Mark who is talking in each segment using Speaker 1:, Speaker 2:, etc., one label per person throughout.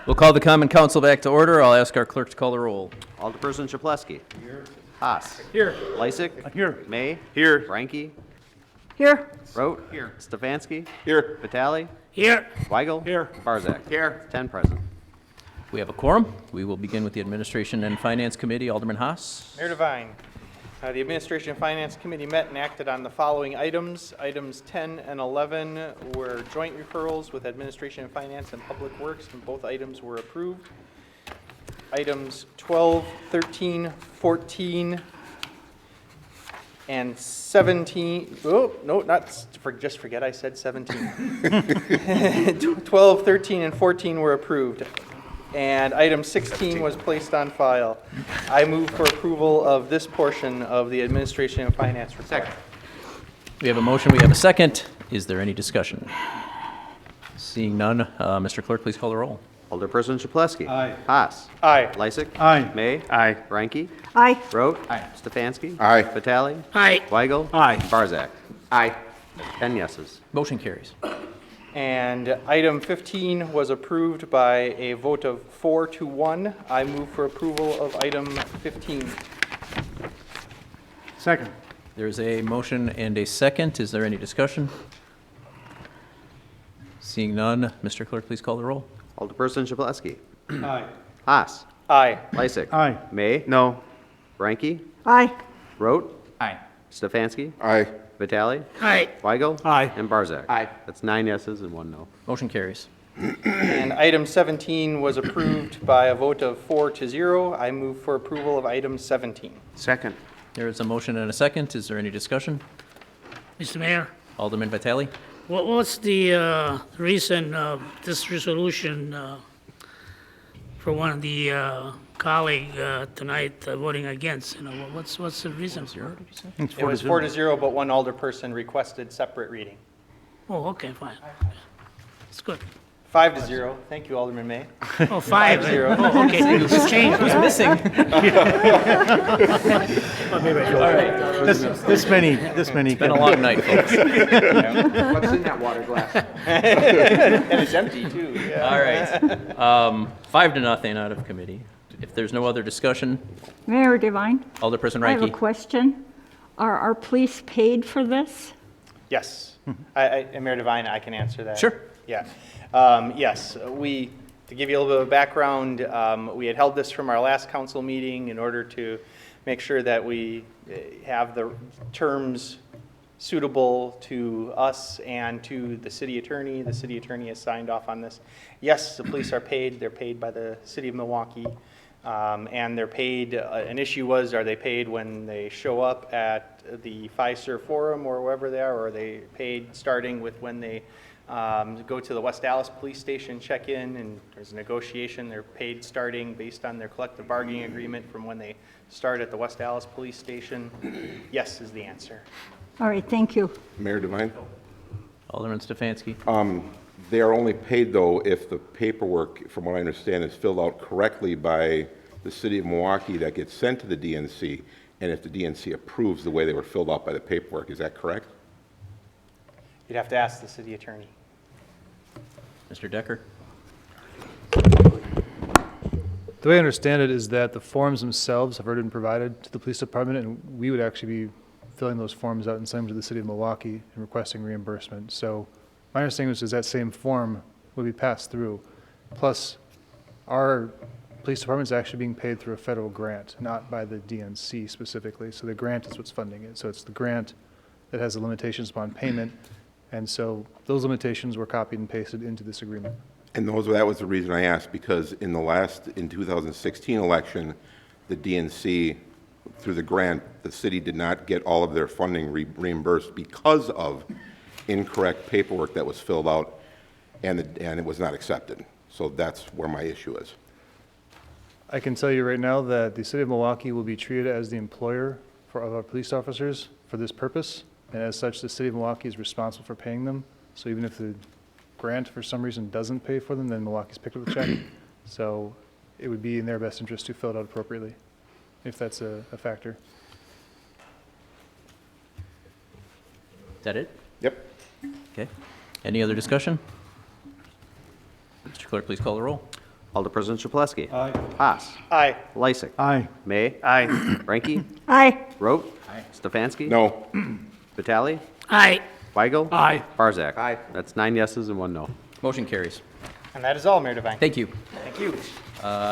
Speaker 1: We'll call the Common Council back to order. I'll ask our clerk to call the roll.
Speaker 2: Alderperson Chaplesky. Here. Haas.
Speaker 3: Here.
Speaker 2: Lysick.
Speaker 3: Here.
Speaker 2: May.
Speaker 3: Here.
Speaker 2: Frankie.
Speaker 4: Here.
Speaker 2: Rote. Here. Stefanski.
Speaker 3: Here.
Speaker 2: Vitale.
Speaker 4: Here.
Speaker 2: Weigel.
Speaker 3: Here.
Speaker 2: Barzak.
Speaker 3: Here.
Speaker 2: 10 present.
Speaker 1: We have a quorum. We will begin with the Administration and Finance Committee. Alderman Haas.
Speaker 5: Mayor Devine, the Administration and Finance Committee met and acted on the following items. Items 10 and 11 were joint referrals with Administration and Finance and Public Works, and both items were approved. Items 12, 13, 14, and 17, oh, no, just forget I said 17. 12, 13, and 14 were approved. And item 16 was placed on file. I move for approval of this portion of the Administration and Finance report. Second.
Speaker 1: We have a motion. We have a second. Is there any discussion? Seeing none, Mr. Clerk, please call the roll.
Speaker 2: Alderperson Chaplesky.
Speaker 3: Aye.
Speaker 2: Haas.
Speaker 5: Aye.
Speaker 2: Lysick.
Speaker 3: Aye.
Speaker 2: May.
Speaker 3: Aye.
Speaker 2: Frankie.
Speaker 4: Aye.
Speaker 2: Rote. Aye. Stefanski.
Speaker 3: Aye.
Speaker 2: Vitale.
Speaker 4: Aye.
Speaker 2: Weigel.
Speaker 3: Aye.
Speaker 2: Barzak.
Speaker 3: Aye.
Speaker 2: 10 yeses.
Speaker 1: Motion carries.
Speaker 5: And item 15 was approved by a vote of 4-1. I move for approval of item 15.
Speaker 3: Second.
Speaker 1: There's a motion and a second. Is there any discussion? Seeing none, Mr. Clerk, please call the roll.
Speaker 2: Alderperson Chaplesky.
Speaker 3: Aye.
Speaker 2: Haas.
Speaker 5: Aye.
Speaker 2: Lysick.
Speaker 3: Aye.
Speaker 2: May.
Speaker 3: No.
Speaker 2: Frankie.
Speaker 4: Aye.
Speaker 2: Rote.
Speaker 3: Aye.
Speaker 2: Stefanski.
Speaker 3: Aye.
Speaker 2: Vitale.
Speaker 4: Aye.
Speaker 2: Weigel.
Speaker 3: Aye.
Speaker 2: And Barzak.
Speaker 3: Aye.
Speaker 2: That's 9 yeses and 1 no.
Speaker 1: Motion carries.
Speaker 5: And item 17 was approved by a vote of 4-0. I move for approval of item 17.
Speaker 3: Second.
Speaker 1: There is a motion and a second. Is there any discussion?
Speaker 6: Mr. Mayor,
Speaker 1: Alderman Vitale?
Speaker 6: what's the reason of this resolution for one of the colleague tonight voting against? You know, what's the reason for it?
Speaker 5: It was 4-0, but one alderperson requested separate reading.
Speaker 6: Oh, okay, fine. It's good.
Speaker 5: 5-0. Thank you, Alderman May.
Speaker 6: Oh, 5-0. Oh, okay, it's changed.
Speaker 1: Who's missing?
Speaker 3: This many.
Speaker 1: It's been a long night, folks.
Speaker 3: What's in that water glass?
Speaker 5: And it's empty, too. Yeah.
Speaker 1: All right. 5-0 out of committee. If there's no other discussion,
Speaker 4: Mayor Devine,
Speaker 1: Alderperson
Speaker 4: I have a
Speaker 1: Reike.
Speaker 4: question. Are our police paid for this?
Speaker 5: Yes. And Mayor Devine, I can answer that.
Speaker 1: Sure.
Speaker 5: Yeah. Yes, to give you a little bit of background, we had held this from our last council meeting in order to make sure that we have the terms suitable to us and to the city attorney. The city attorney has signed off on this. Yes, the police are paid. They're paid by the city of Milwaukee. And they're paid, an issue was, are they paid when they show up at the Fiserv Forum or wherever they are, or are they paid starting with when they go to the West Dallas Police Station, check in, and there's a negotiation. They're paid starting based on their collective bargaining agreement from when they start at the West Dallas Police Station. Yes is the answer.
Speaker 4: All right, thank you.
Speaker 7: Mayor Devine,
Speaker 1: Alderman Stefanski.
Speaker 7: they are only paid, though, if the paperwork, from what I understand, is filled out correctly by the city of Milwaukee that gets sent to the DNC, and if the DNC approves the way they were filled out by the paperwork. Is that correct?
Speaker 5: You'd have to ask the city attorney.
Speaker 1: Mr. Decker?
Speaker 8: The way I understand it is that the forms themselves have already been provided to the police department, and we would actually be filling those forms out and sending them to the city of Milwaukee and requesting reimbursement. So my understanding is that same form would be passed through. Plus, our police department is actually being paid through a federal grant, not by the DNC specifically. So the grant is what's funding it. So it's the grant that has the limitations upon payment. And so those limitations were copied and pasted into this agreement.
Speaker 7: And that was the reason I asked, because in 2016 election, the DNC, through the grant, the city did not get all of their funding reimbursed because of incorrect paperwork that was filled out, and it was not accepted. So that's where my issue is.
Speaker 8: I can tell you right now that the city of Milwaukee will be treated as the employer of our police officers for this purpose, and as such, the city of Milwaukee is responsible for paying them. So even if the grant for some reason doesn't pay for them, then Milwaukee's picked up the check. So it would be in their best interest to fill it out appropriately, if that's a factor.
Speaker 1: Is that it?
Speaker 7: Yep.
Speaker 1: Okay. Any other discussion? Mr. Clerk, please call the roll.
Speaker 2: Alderperson Chapletsky. Aye. Haas.
Speaker 5: Aye.
Speaker 2: Lysick.
Speaker 3: Aye.
Speaker 2: May.
Speaker 5: Aye.
Speaker 2: Ranky.
Speaker 4: Aye.
Speaker 2: Rote. Stefanski.
Speaker 7: No.
Speaker 2: Vitale.
Speaker 6: Aye.
Speaker 2: Weigel.
Speaker 3: Aye.
Speaker 2: Barzak.
Speaker 3: Aye.
Speaker 2: That's 9 yeses and 1 no.
Speaker 1: Motion carries.
Speaker 5: And that is all, Mayor Devine.
Speaker 1: Thank you.
Speaker 5: Thank you.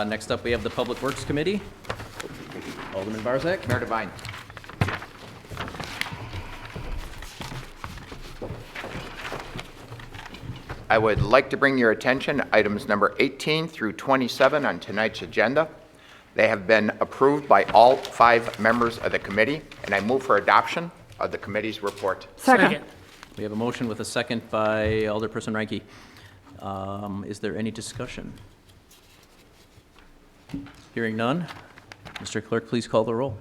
Speaker 1: Next up, we have the Public Works Committee. Alderman Barzak.
Speaker 3: Mayor Devine. I would like to bring your attention items number 18 through 27 on tonight's agenda. They have been approved by all 5 members of the committee, and I move for adoption of the committee's report.
Speaker 4: Second.
Speaker 1: We have a motion with a second by Alderperson Ranky. Is there any discussion? Hearing none. Mr. Clerk, please call the roll.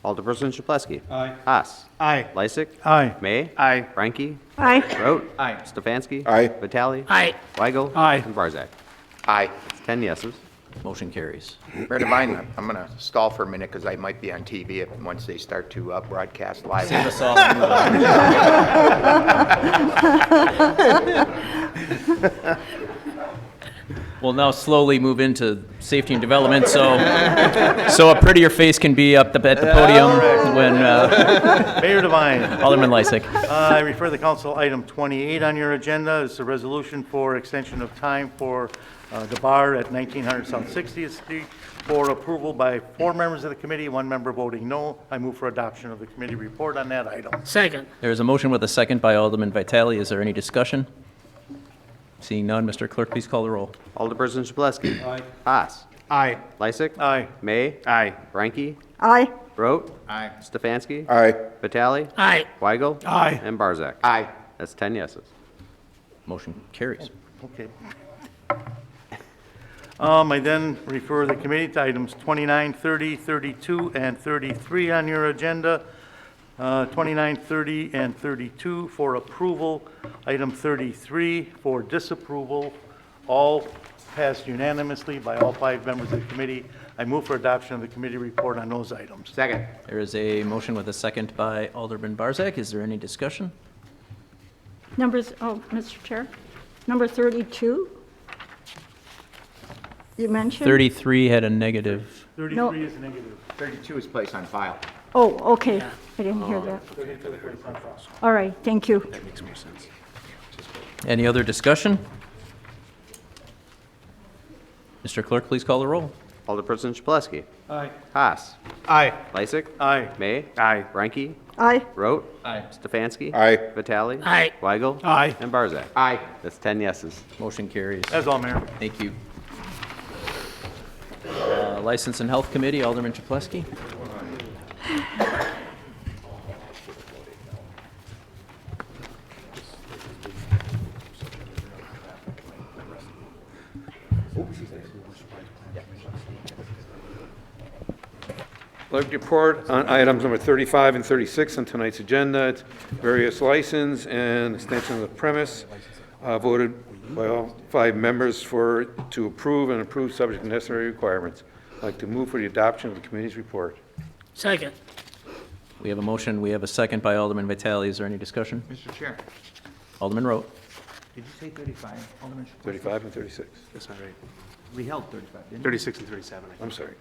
Speaker 2: Alderperson Chapletsky. Aye. Haas.
Speaker 5: Aye.
Speaker 2: Lysick.
Speaker 3: Aye.
Speaker 2: May.
Speaker 5: Aye.
Speaker 2: Ranky.
Speaker 4: Aye.
Speaker 2: Rote.
Speaker 3: Aye.
Speaker 2: Stefanski.
Speaker 7: Aye.
Speaker 2: Vitale.
Speaker 6: Aye.
Speaker 2: Weigel.
Speaker 3: Aye.
Speaker 2: And Barzak.
Speaker 3: Aye.
Speaker 2: It's 10 yeses.
Speaker 1: Motion carries.
Speaker 3: Mayor Devine, I'm going to stall for a minute because I might be on TV once they start to broadcast live.
Speaker 1: Save us all and move on. We'll now slowly move into safety and development, so a prettier face can be up at the podium when
Speaker 9: Mayor Devine,
Speaker 1: Alderman Lysick.
Speaker 9: I refer the council item 28 on your agenda. It's a resolution for extension of time for the bar at 1900 South 60th Street for approval by 4 members of the committee, 1 member voting no. I move for adoption of the committee report on that item.
Speaker 6: Second.
Speaker 1: There is a motion with a second by Alderman Vitale. Is there any discussion? Seeing none, Mr. Clerk, please call the roll.
Speaker 2: Alderperson Chapletsky. Aye. Haas.
Speaker 5: Aye.
Speaker 2: Lysick.
Speaker 9: Aye.
Speaker 2: May.
Speaker 5: Aye.
Speaker 2: Ranky.
Speaker 4: Aye.
Speaker 2: Rote.
Speaker 3: Aye.
Speaker 2: Stefanski.
Speaker 7: Aye.
Speaker 2: Vitale.
Speaker 6: Aye.
Speaker 2: Weigel.
Speaker 3: Aye.
Speaker 2: And Barzak.
Speaker 3: Aye.
Speaker 2: That's 10 yeses.
Speaker 1: Motion carries.
Speaker 9: Okay. I then refer the committee to items 29, 30, 32, and 33 on your agenda. 29, 30, and 32 for approval. Item 33 for disapproval. All passed unanimously by all 5 members of the committee. I move for adoption of the committee report on those items.
Speaker 3: Second.
Speaker 1: There is a motion with a second by Alderman Barzak. Is there any discussion?
Speaker 4: Mr. Chair, number 32? You mentioned?
Speaker 1: 33 had a negative.
Speaker 9: 33 is negative.
Speaker 3: 32 is placed on file.
Speaker 4: Oh, okay. I didn't hear that. All right, thank you.
Speaker 1: Any other discussion? Mr. Clerk, please call the roll.
Speaker 2: Alderperson Chapletsky.
Speaker 9: Aye.
Speaker 2: Haas.
Speaker 5: Aye.
Speaker 2: Lysick.
Speaker 9: Aye.
Speaker 2: May.
Speaker 5: Aye.
Speaker 2: Ranky.
Speaker 4: Aye.
Speaker 2: Rote. Aye. Stefanski.
Speaker 7: Aye.
Speaker 2: Vitale.
Speaker 6: Aye.
Speaker 2: Weigel.
Speaker 3: Aye.
Speaker 2: And Barzak.
Speaker 3: Aye.
Speaker 2: That's 10 yeses.
Speaker 1: Motion carries.
Speaker 9: That's all, Mayor.
Speaker 1: Thank you. License and Health Committee, Alderman Chapletsky.
Speaker 10: I'd like to report on items number 35 and 36 on tonight's agenda. It's various license and extension of the premise. Voted by all 5 members to approve and approve subject to necessary requirements. I'd like to move for the adoption of the committee's report.
Speaker 6: Second.
Speaker 1: We have a motion. We have a second by Alderman Vitale. Is there any discussion?
Speaker 3: Mr. Chair,
Speaker 1: Alderman Rote.
Speaker 3: did you say 35? Alderman Chapletsky?
Speaker 10: 35 and 36.
Speaker 9: That's not right.
Speaker 3: We held 35, didn't we?
Speaker 9: 36 and 37.
Speaker 10: I'm sorry.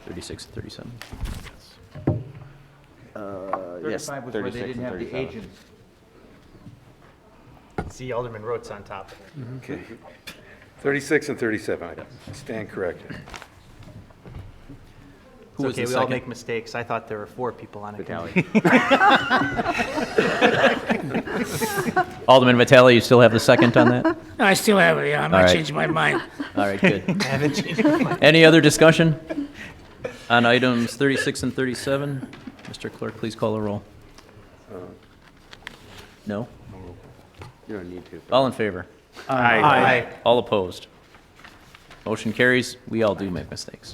Speaker 1: 36 and 37.
Speaker 2: Yes,
Speaker 3: 35 was where they
Speaker 2: 36
Speaker 3: didn't
Speaker 2: and
Speaker 3: have the
Speaker 2: 37.
Speaker 3: agents.
Speaker 5: See Alderman Rote's on top.
Speaker 10: Okay. 36 and 37, I stand corrected.
Speaker 1: Who was
Speaker 5: Okay,
Speaker 1: the
Speaker 5: we all
Speaker 1: second?
Speaker 5: make mistakes. I thought there were 4 people on it.
Speaker 2: Vitale.
Speaker 1: Alderman Vitale, you still have the second on that?
Speaker 6: I still have it, yeah. I
Speaker 1: All
Speaker 6: might
Speaker 1: right.
Speaker 6: change my mind.
Speaker 1: All right, good. Any other discussion on items 36 and 37? Mr. Clerk, please call the roll. No?
Speaker 2: You don't need to.
Speaker 1: All in favor?
Speaker 5: Aye.
Speaker 1: All opposed? Motion carries. We all do make mistakes.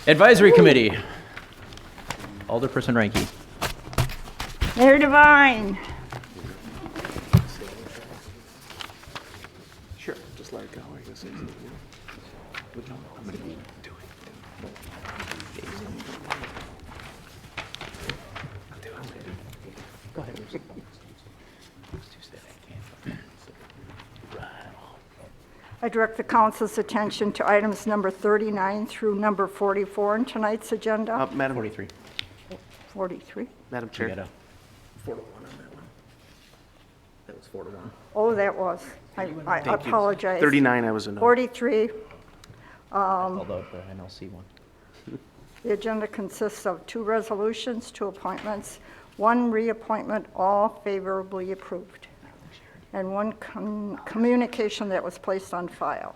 Speaker 1: Advisory Committee. Alderperson Ranky.
Speaker 4: Mayor Devine.
Speaker 10: Sure, just let it go. I guess it's-
Speaker 4: I direct the council's attention to items number 39 through number 44 in tonight's agenda.
Speaker 11: Madam,
Speaker 1: 43.
Speaker 4: 43?
Speaker 11: Madam
Speaker 1: We
Speaker 11: Chair.
Speaker 1: got a 4 to 1 on that one. That was 4 to 1.
Speaker 4: Oh, that was. I
Speaker 11: Thank you.
Speaker 4: apologize.
Speaker 11: 39, I was a no.
Speaker 4: 43,
Speaker 1: Although the NLC one.
Speaker 4: the agenda consists of 2 resolutions, 2 appointments, 1 reappointment, all favorably approved, and 1 communication that was placed on file.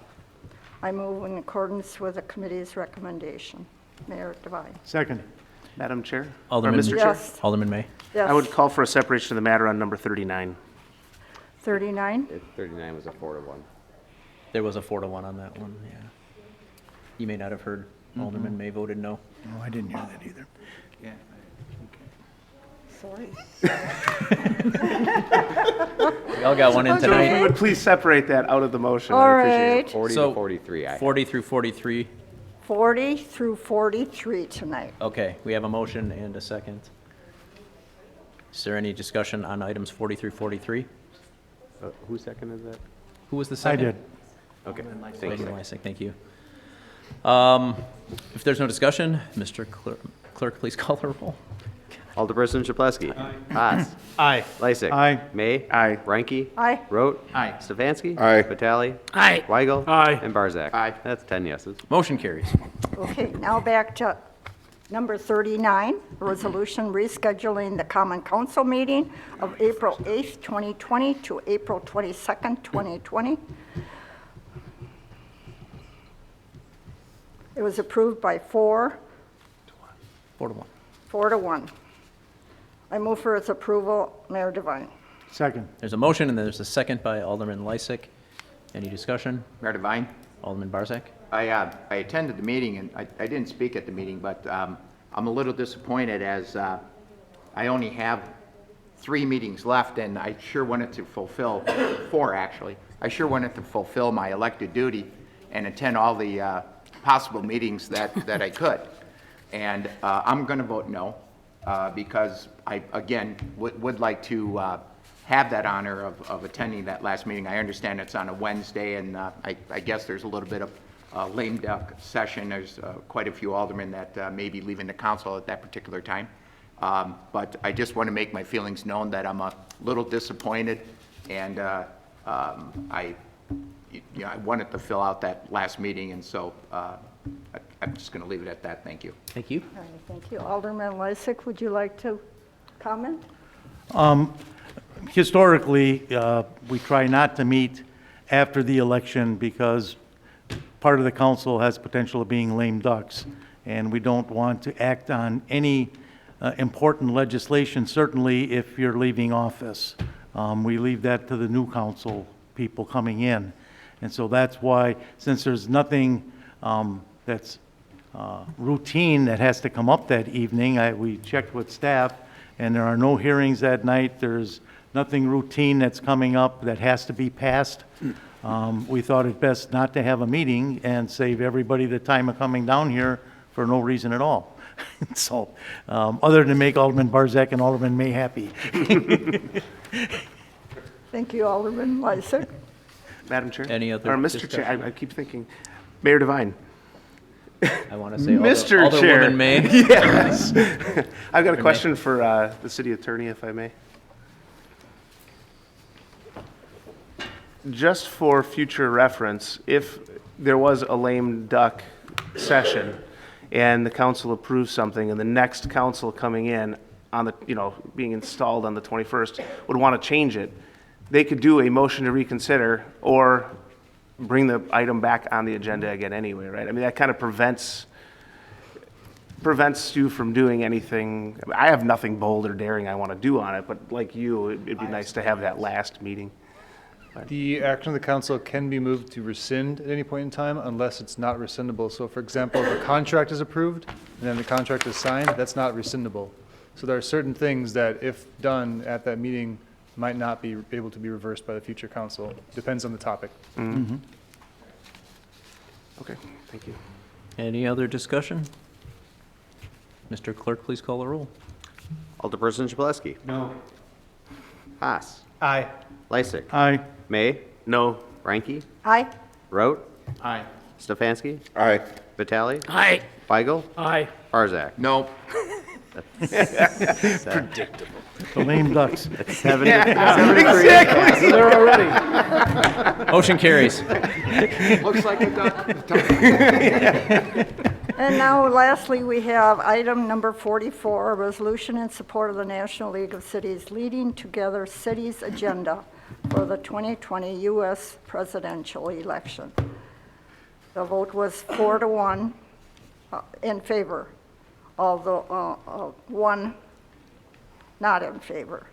Speaker 4: I move in accordance with the committee's recommendation. Mayor Devine.
Speaker 9: Second.
Speaker 11: Madam Chair? Or
Speaker 1: Alderman,
Speaker 11: Mr. Chair?
Speaker 4: Yes.
Speaker 1: Alderman May.
Speaker 4: Yes.
Speaker 11: I would call for a separation of the matter on number 39.
Speaker 4: 39?
Speaker 2: 39 was a 4 to 1.
Speaker 1: There was a 4 to 1 on that one, yeah. You may not have heard. Alderman May voted no.
Speaker 9: No, I didn't hear that either.
Speaker 4: Sorry.
Speaker 1: We all got one in
Speaker 11: So if you
Speaker 1: tonight.
Speaker 11: would please separate that out of the motion,
Speaker 4: All
Speaker 11: I appreciate it.
Speaker 4: right.
Speaker 2: 40
Speaker 1: So,
Speaker 2: to 43, aye.
Speaker 1: 40 through 43.
Speaker 4: 40 through 43 tonight.
Speaker 1: Okay, we have a motion and a second. Is there any discussion on items 40 through 43?
Speaker 2: Who seconded that?
Speaker 1: Who was the
Speaker 9: I
Speaker 1: second?
Speaker 9: did.
Speaker 2: Okay, thank
Speaker 1: Lady
Speaker 2: you.
Speaker 1: Lysick, thank you. If there's no discussion, Mr. Clerk, please call the roll.
Speaker 2: Alderperson Chapletsky. Haas.
Speaker 9: Aye.
Speaker 2: Lysick.
Speaker 9: Aye.
Speaker 2: May.
Speaker 11: Aye.
Speaker 2: Ranky.
Speaker 4: Aye.
Speaker 2: Rote. Aye. Stefanski.
Speaker 7: Aye.
Speaker 2: Vitale.
Speaker 6: Aye.
Speaker 2: Weigel.
Speaker 9: Aye.
Speaker 2: And Barzak.
Speaker 3: Aye.
Speaker 2: That's 10 yeses.
Speaker 1: Motion carries.
Speaker 4: Okay, now back to number 39, a resolution rescheduling the common council meeting of April 8th, 2020 to April 22nd, 2020. It was approved by 4
Speaker 1: 4 to 1.
Speaker 4: 4 to 1. I move for its approval. Mayor Devine.
Speaker 9: Second.
Speaker 1: There's a motion and there's a second by Alderman Lysick. Any discussion?
Speaker 3: Mayor Devine?
Speaker 1: Alderman Barzak?
Speaker 3: I attended the meeting, and I didn't speak at the meeting, but I'm a little disappointed as I only have 3 meetings left, and I sure wanted to fulfill, 4 actually. I sure wanted to fulfill my elected duty and attend all the possible meetings that I could. And I'm going to vote no, because I, again, would like to have that honor of attending that last meeting. I understand it's on a Wednesday, and I guess there's a little bit of lame duck session. There's quite a few aldermen that may be leaving the council at that particular time. But I just want to make my feelings known that I'm a little disappointed, and I wanted to fill out that last meeting, and so I'm just going to leave it at that. Thank you.
Speaker 1: Thank you.
Speaker 4: All right, thank you. Alderman Lysick, would you like to comment?
Speaker 9: Historically, we try not to meet after the election because part of the council has potential of being lame ducks, and we don't want to act on any important legislation, certainly if you're leaving office. We leave that to the new council people coming in. And so that's why, since there's nothing that's routine that has to come up that evening, we checked with staff, and there are no hearings that night. There's nothing routine that's coming up that has to be passed. We thought it best not to have a meeting and save everybody the time of coming down here for no reason at all. So, other than to make Alderman Barzak and Alderman May happy.
Speaker 4: Thank you, Alderman Lysick.
Speaker 11: Madam Chair?
Speaker 1: Any other
Speaker 11: Or Mr. Chair,
Speaker 1: discussion?
Speaker 11: I keep thinking, Mayor Devine.
Speaker 1: I want to say
Speaker 11: Mr. Chair.
Speaker 1: Alderwoman May.
Speaker 11: Yes. I've got a question for the city attorney, if I may. Just for future reference, if there was a lame duck session and the council approves something and the next council coming in on the, being installed on the 21st would want to change it, they could do a motion to reconsider or bring the item back on the agenda again anyway, right? I mean, that kind of prevents you from doing anything. I have nothing bold or daring I want to do on it, but like you, it'd be nice to have that last meeting.
Speaker 8: The action of the council can be moved to rescind at any point in time unless it's not rescindable. So for example, if a contract is approved and then the contract is signed, that's not rescindable. So there are certain things that, if done at that meeting, might not be able to be reversed by the future council. Depends on the topic.
Speaker 11: Okay, thank you.
Speaker 1: Any other discussion? Mr. Clerk, please call the roll.
Speaker 2: Alderperson Chapletsky.
Speaker 9: No.
Speaker 2: Haas.
Speaker 9: Aye.
Speaker 2: Lysick.
Speaker 9: Aye.
Speaker 2: May.
Speaker 11: No.
Speaker 2: Ranky.
Speaker 4: Aye.
Speaker 2: Rote,
Speaker 5: Aye.
Speaker 2: Stefanski,
Speaker 7: Aye.
Speaker 2: Vitale,
Speaker 6: Aye.
Speaker 2: Feigl,
Speaker 5: Aye.
Speaker 2: Barzak.
Speaker 3: No.
Speaker 9: The lame ducks.
Speaker 2: 7 to 3.
Speaker 5: There already.
Speaker 1: Motion carries.
Speaker 3: Looks like a duck.
Speaker 4: And now lastly, we have item number 44, a resolution in support of the National League of Cities Leading Together Cities agenda for the 2020 U.S. presidential election. The vote was 4-1 in favor, although one not in favor.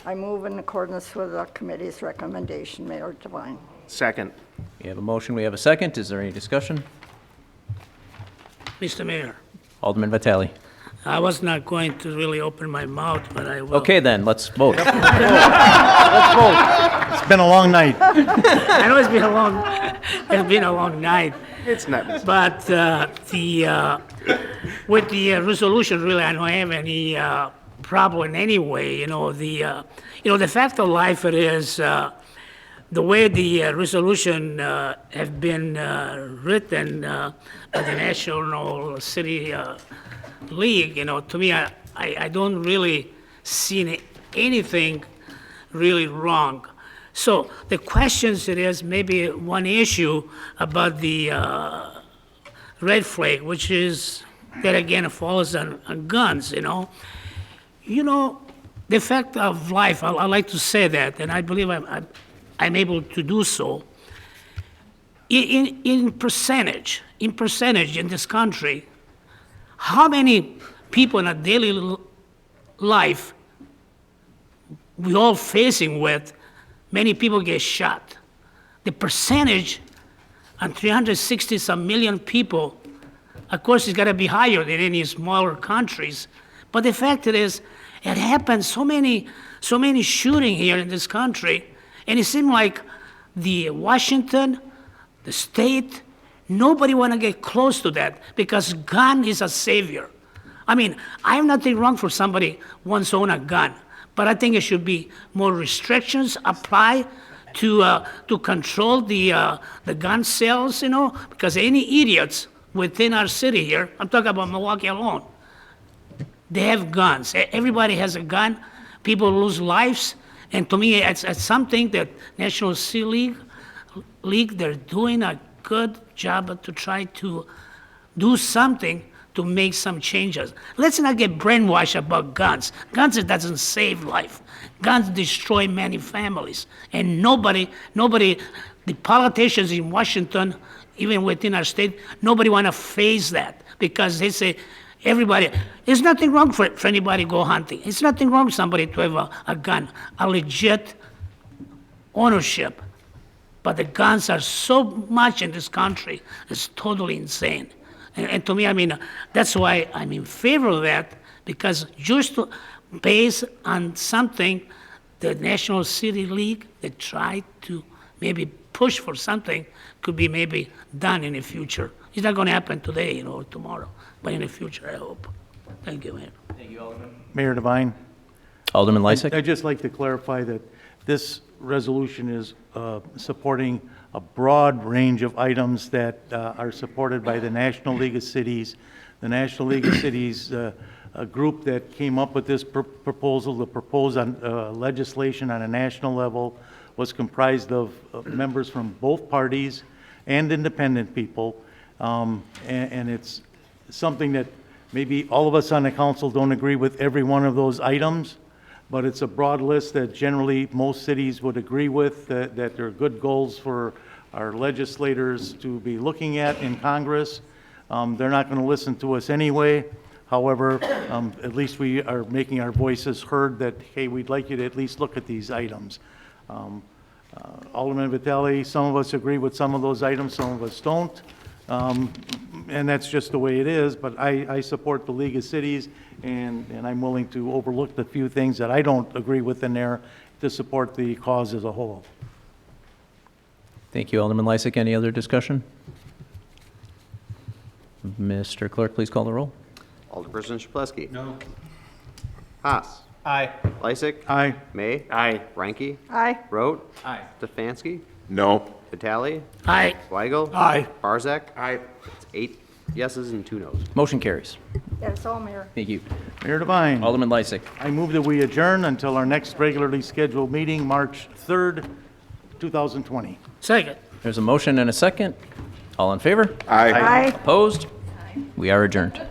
Speaker 4: I move in accordance with the committee's recommendation. Mayor Devine.
Speaker 11: Second.
Speaker 1: We have a motion, we have a second. Is there any discussion?
Speaker 6: Mr. Mayor,
Speaker 1: Alderman Vitale.
Speaker 6: I was not going to really open my mouth, but I will.
Speaker 1: Okay, then, let's vote.
Speaker 9: It's been a long night.
Speaker 6: I know it's been a long night.
Speaker 11: It's not.
Speaker 6: But with the resolution, really, I don't have any problem anyway. The fact of life it is the way the resolution have been written by the National City League. To me, I don't really see anything really wrong. So the questions it is maybe one issue about the red flag, which is that again falls on guns. The fact of life. I like to say that, and I believe I'm able to do so. In percentage in this country, how many people in a daily life we all facing with? Many people get shot. The percentage on 360-some million people, of course, it's got to be higher than any smaller countries. But the fact is, it happens so many shooting here in this country, and it seems like the Washington, the state, nobody want to get close to that because gun is a savior. I mean, I have nothing wrong for somebody wants to own a gun. But I think it should be more restrictions apply to control the gun sales, because any idiots within our city here, I'm talking about Milwaukee alone, they have guns. Everybody has a gun. People lose lives. And to me, it's something that National City League, they're doing a good job to try to do something to make some changes. Let's not get brainwashed about guns. Guns, it doesn't save life. Guns destroy many families. And nobody, the politicians in Washington, even within our state, nobody want to face that because they say, everybody, there's nothing wrong for anybody to go hunting. It's nothing wrong for somebody to have a gun, a legit ownership. But the guns are so much in this country, it's totally insane. And to me, I mean, that's why I'm in favor of that, because just based on something, the National City League, they try to maybe push for something, could be maybe done in the future. It's not going to happen today, or tomorrow, but in the future, I hope. Thank you, Mayor.
Speaker 1: Thank you, Alderman.
Speaker 9: Mayor Devine.
Speaker 1: Alderman Lysick.
Speaker 9: I'd just like to clarify that this resolution is supporting a broad range of items that are supported by the National League of Cities. The National League of Cities, a group that came up with this proposal to propose on legislation on a national level, was comprised of members from both parties and independent people. And it's something that maybe all of us on the council don't agree with every one of those items, but it's a broad list that generally most cities would agree with, that they're good goals for our legislators to be looking at in Congress. They're not going to listen to us anyway. However, at least we are making our voices heard that, hey, we'd like you to at least look at these items. Alderman Vitale, some of us agree with some of those items, some of us don't. And that's just the way it is, but I support the League of Cities, and I'm willing to overlook the few things that I don't agree with in there to support the cause as a whole.
Speaker 1: Thank you, Alderman Lysick. Any other discussion? Mr. Clerk, please call the roll.
Speaker 2: Alderperson Shaplesky.
Speaker 5: No.
Speaker 2: Haas.
Speaker 5: Aye.
Speaker 2: Lysick.
Speaker 9: Aye.
Speaker 2: May.
Speaker 11: Aye.
Speaker 2: Ranky.
Speaker 4: Aye.
Speaker 2: Rote.
Speaker 5: Aye.
Speaker 2: Stefanski.
Speaker 7: No.
Speaker 2: Vitale,
Speaker 6: Aye.
Speaker 2: Weigel.
Speaker 10: Aye.
Speaker 2: Barzak.
Speaker 3: Aye.
Speaker 2: It's 8 yeses and 2 nos.
Speaker 1: Motion carries.
Speaker 4: That's all, Mayor.
Speaker 1: Thank you.
Speaker 9: Mayor Devine.
Speaker 1: Alderman Lysick.
Speaker 9: I move that we adjourn until our next regularly scheduled meeting, March 3rd, 2020.
Speaker 6: Second.
Speaker 1: There's a motion and a second. All in favor?
Speaker 7: Aye.
Speaker 4: Aye.
Speaker 1: Opposed? We are adjourned.